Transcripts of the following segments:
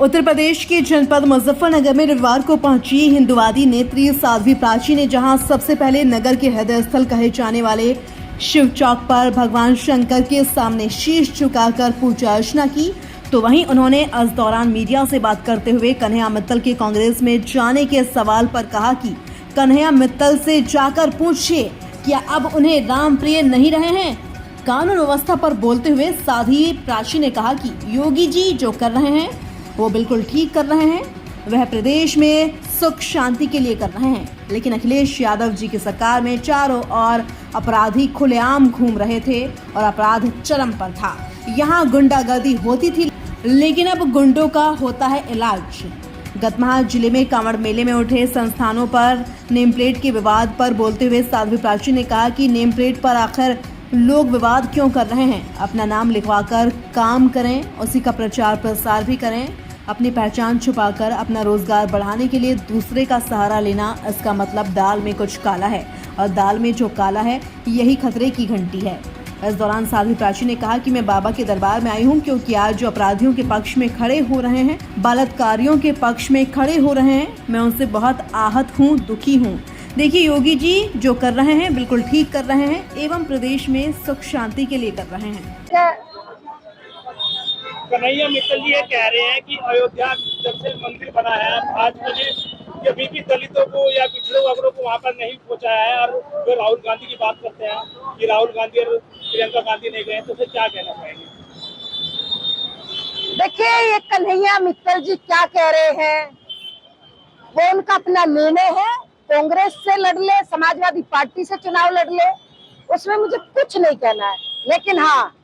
उत्तर प्रदेश के जनपद मुजफ्फरनगर में रविवार को पहुंची हिंदुवादी नेत्री साध्वी प्राची ने जहां सबसे पहले नगर के हृदय स्थल कहे जाने वाले शिव चौक पर भगवान शंकर के सामने शीश झुकाकर पूजा अर्चना की, तो वहीं उन्होंने इस दौरान मीडिया से बात करते हुए कन्हैया मित्तल के कांग्रेस में जाने के सवाल पर कहा कि कन्हैया मित्तल से जाकर पूछिए क्या अब उन्हें राम प्रिय नहीं रहे हैं। कानून व्यवस्था पर बोलते हुए साध्वी प्राची ने कहा कि योगी जी जो कर रहे हैं वो बिल्कुल ठीक कर रहे हैं, वह प्रदेश में सुख शांति के लिए कर रहे हैं, लेकिन अखिलेश यादव जी की सरकार में चारों ओर अपराधी खुलेआम घूम रहे थे और अपराध चरम पर था। यहाँ गुंडागर्दी होती थी, लेकिन अब गुंडों का होता है इलाज। गतमाह जिले में कांवड़ मेले में उठे संस्थानों पर नेम प्लेट के विवाद पर बोलते हुए साध्वी प्राची ने कहा कि नेम प्लेट पर आखिर लोग विवाद क्यों कर रहे हैं। अपना नाम लिखवाकर काम करें, उसी का प्रचार प्रसार भी करें। अपनी पहचान छुपाकर अपना रोजगार बढ़ाने के लिए दूसरे का सहारा लेना, इसका मतलब दाल में कुछ काला है, और दाल में जो काला है यही खतरे की घंटी है। इस दौरान साध्वी प्राची ने कहा कि मैं बाबा के दरबार में आई हूं क्योंकि आज जो अपराधियों के पक्ष में खड़े हो रहे हैं, बलात्कारियों के पक्ष में खड़े हो रहे हैं, मैं उनसे बहुत आहत हूं, दुखी हूं। देखिए योगी जी जो कर रहे हैं बिल्कुल ठीक कर रहे हैं एवं प्रदेश में सुख शांति के लिए कर रहे हैं। कन्हैया मित्तल जी ये कह रहे हैं कि अयोध्या जब से मंदिर बना है भाजपा ने कभी भी दलितों को या पिछड़े वर्गों को वहाँ पर नहीं पहुँचाया है, और जो राहुल गांधी की बात करते हैं कि राहुल गांधी और प्रियंका गांधी नहीं गए, तो फिर क्या कहना चाहेंगे? देखिए ये कन्हैया मित्तल जी क्या कह रहे हैं, वो उनका अपना निर्णय है। कांग्रेस से लड़ ले, समाजवादी पार्टी से चुनाव लड़ ले, उसमें मुझे कुछ नहीं कहना है। लेकिन हाँ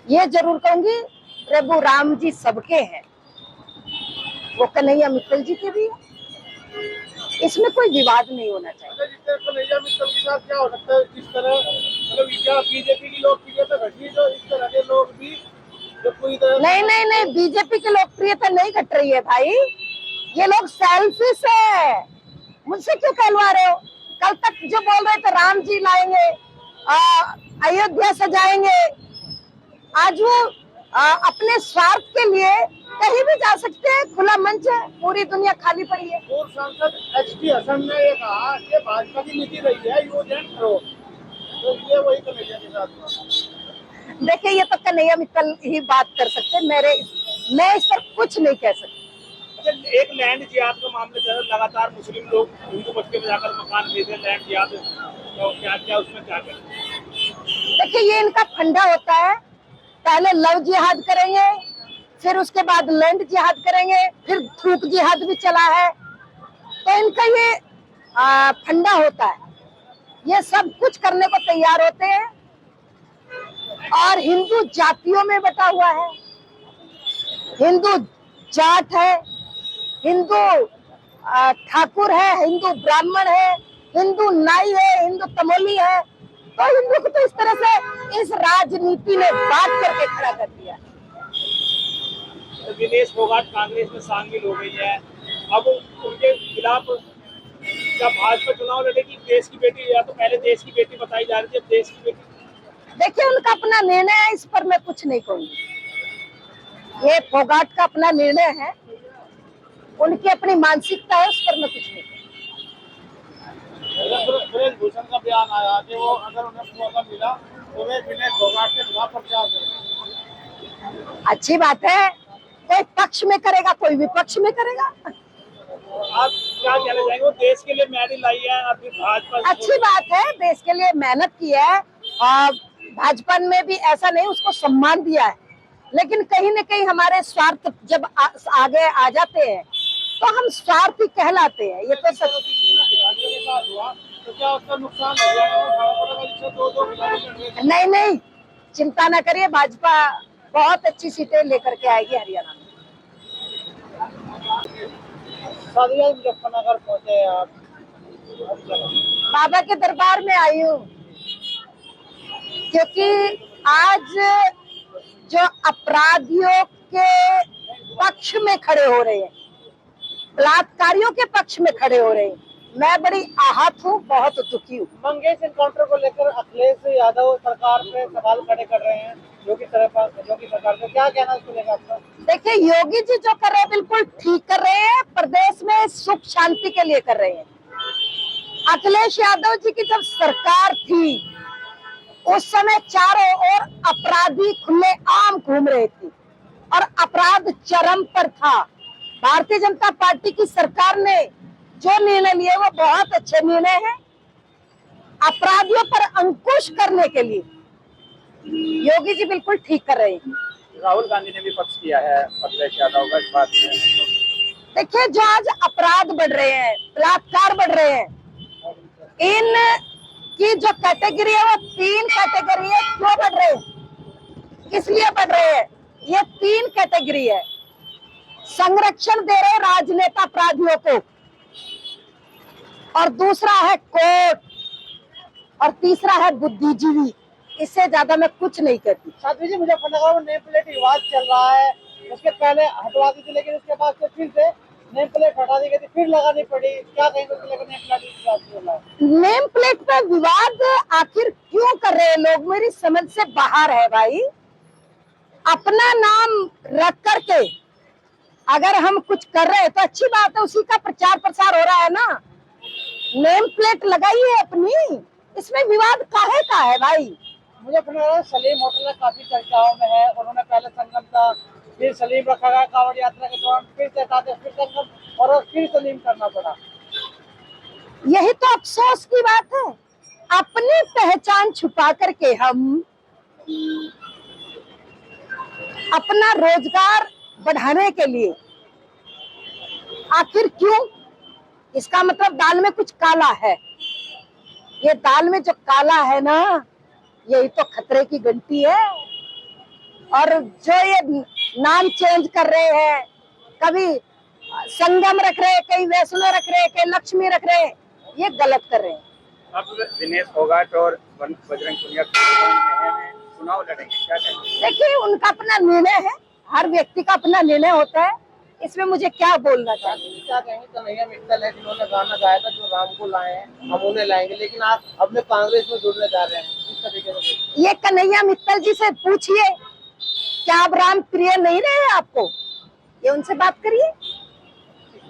ये जरूर कहूंगी, प्रभु राम जी सबके हैं, वो कन्हैया मित्तल जी के भी है, इसमें कोई विवाद नहीं होना चाहिए। कन्हैया मित्तल के साथ क्या हो सकता है, जिस तरह मतलब क्या बीजेपी की लोकप्रियता घटी, जो इस तरह के लोग भी जो पूरी तरह नहीं, बीजेपी की लोकप्रियता नहीं घट रही है भाई, ये लोग सेल्फिश है। मुझसे क्यों कहलवा रहे हो? कल तक जो बोल रहे थे राम जी लाएंगे, अयोध्या सजाएंगे, आज वो अपने स्वार्थ के लिए कहीं भी जा सकते हैं, खुला मंच है, पूरी दुनिया खाली पड़ी है। पूर्व सांसद एचटी हसन ने ये कहा कि भाजपा की नीति रही है यूज एंड थ्रो, तो ये वही कन्हैया के साथ। देखिए ये तो कन्हैया मित्तल ही बात कर सकते हैं, मैं इस पर कुछ नहीं कह सकती। एक लैंड जिहाद का मामले चल रहा, लगातार मुस्लिम लोग हिंदू बस्ती में जाकर मकान खरीदे, लैंड जिहाद, तो क्या उसमें क्या करें? देखिए ये इनका फंडा होता है, पहले लव जिहाद करेंगे, फिर उसके बाद लैंड जिहाद करेंगे, फिर थूक जिहाद भी चला है, तो इनका ये फंडा होता है, ये सब कुछ करने को तैयार होते हैं। और हिंदू जातियों में बटा हुआ है, हिंदू जाट है, हिंदू ठाकुर है, हिंदू ब्राह्मण है, हिंदू नाई है, हिंदू तमोली है, तो हिंदू को तो इस तरह से इस राजनीति ने बात करके खड़ा कर दिया। तो दिनेश फोगाट कांग्रेस में शामिल हो गई है, अब उनके खिलाफ जब भाजपा चुनाव लड़ेगी, देश की बेटी, या तो पहले देश की बेटी बताई जा रही थी, अब देश की बेटी। देखिए उनका अपना निर्णय है, इस पर मैं कुछ नहीं कहूंगी। ये फोगाट का अपना निर्णय है, उनकी अपनी मानसिकता है, उस पर मैं कुछ नहीं कहूंगी। भूषण का बयान आया कि वो अगर उन्हें मौका मिला तो वे विनय फोगाट के खिलाफ प्रचार करेंगे। अच्छी बात है, कोई पक्ष में करेगा, कोई विपक्ष में करेगा। आप क्या कहना चाहेंगे? वो देश के लिए मेडल लाई है, अभी भाजपा अच्छी बात है, देश के लिए मेहनत की है, और भाजपा में भी ऐसा नहीं उसको सम्मान दिया है, लेकिन कहीं न कहीं हमारे स्वार्थ जब आगे आ जाते हैं तो हम स्वार्थी कहलाते हैं। ये तो सच। तो क्या उसका नुकसान हो जाएगा? नहीं, चिंता ना करिए, भाजपा बहुत अच्छी सीटें लेकर के आएगी हरियाणा में। मुजफ्फरनगर पहुंचे आप? बाबा के दरबार में आई हूँ क्योंकि आज जो अपराधियों के पक्ष में खड़े हो रहे हैं, बलात्कारियों के पक्ष में खड़े हो रहे हैं, मैं बड़ी आहत हूँ, बहुत दुखी हूँ। मंगेश एनकाउंटर को लेकर अखिलेश यादव सरकार पे सवाल खड़े कर रहे हैं, योगी सरकार पे क्या कहना है इसको लेकर आपका? देखिए, योगी जी जो कर रहे हैं बिल्कुल ठीक कर रहे हैं, प्रदेश में सुख शांति के लिए कर रहे हैं। अखिलेश यादव जी की जब सरकार थी उस समय चारों ओर अपराधी खुलेआम घूम रहे थे और अपराध चरम पर था। भारतीय जनता पार्टी की सरकार ने जो निर्णय लिए वो बहुत अच्छे निर्णय हैं। अपराधियों पर अंकुश करने के लिए योगी जी बिल्कुल ठीक कर रहे हैं। राहुल गांधी ने भी पक्ष किया है अखिलेश यादव का इस बात में। देखिए, जो आज अपराध बढ़ रहे हैं, बलात्कार बढ़ रहे हैं, इन की जो कैटेगरी है वो 3 कैटेगरी है। क्यों बढ़ रहे हैं, किस लिए बढ़ रहे हैं? ये 3 कैटेगरी है। संरक्षण दे रहे राजनेता अपराधियों को, और दूसरा है कोर्ट, और तीसरा है बुद्धिजीवी। इससे ज्यादा मैं कुछ नहीं कहती। साध्वी जी, मुजफ्फरनगर में नेम प्लेट विवाद चल रहा है, उसके पहले हटवा दी थी लेकिन उसके बाद से फिर से नेम प्लेट हटा दी गई थी, फिर लगानी पड़ी। क्या कहेंगे उसको लेकर? नेम प्लेट विवाद चल रहा है। नेम प्लेट पे विवाद आखिर क्यों कर रहे हैं लोग, मेरी समझ से बाहर है भाई। अपना नाम रख करके अगर हम कुछ कर रहे हैं तो अच्छी बात है, उसी का प्रचार प्रसार हो रहा है ना। नेम प्लेट लगाई है अपनी, इसमें विवाद काहे का है भाई? मुजफ्फरनगर सलीम होटल काफी चर्चाओं में है। उन्होंने पहले संगम था, फिर सलीम रखा गया कांवड़ यात्रा के दौरान, फिर से हटाते, फिर संगम और फिर सलीम करना पड़ा। यही तो अफसोस की बात है। अपनी पहचान छुपा करके हम अपना रोजगार बढ़ाने के लिए, आखिर क्यों? इसका मतलब दाल में कुछ काला है। ये दाल में जो काला है ना, यही तो खतरे की घंटी है। और जो ये नाम चेंज कर रहे हैं, कभी संगम रख रहे हैं, कहीं वैष्णो रख रहे हैं, कहीं लक्ष्मी रख रहे हैं, ये गलत कर रहे हैं। अब दिनेश फोगाट और बजरंग पुनिया चुनाव लड़ेंगे, क्या कहेंगे? देखिए, उनका अपना निर्णय है, हर व्यक्ति का अपना निर्णय होता है, इसमें मुझे क्या बोलना चाहिए। क्या कहेंगे? कन्हैया मित्तल है जिन्होंने गाना गाया था, जो राम को लाए हैं हम उन्हें लाएंगे, लेकिन आप अपने कांग्रेस में जुड़ने जा रहे हैं, इस तरीके से। ये कन्हैया मित्तल जी से पूछिए, क्या अब राम प्रिय नहीं रहे आपको? ये उनसे बात करिए।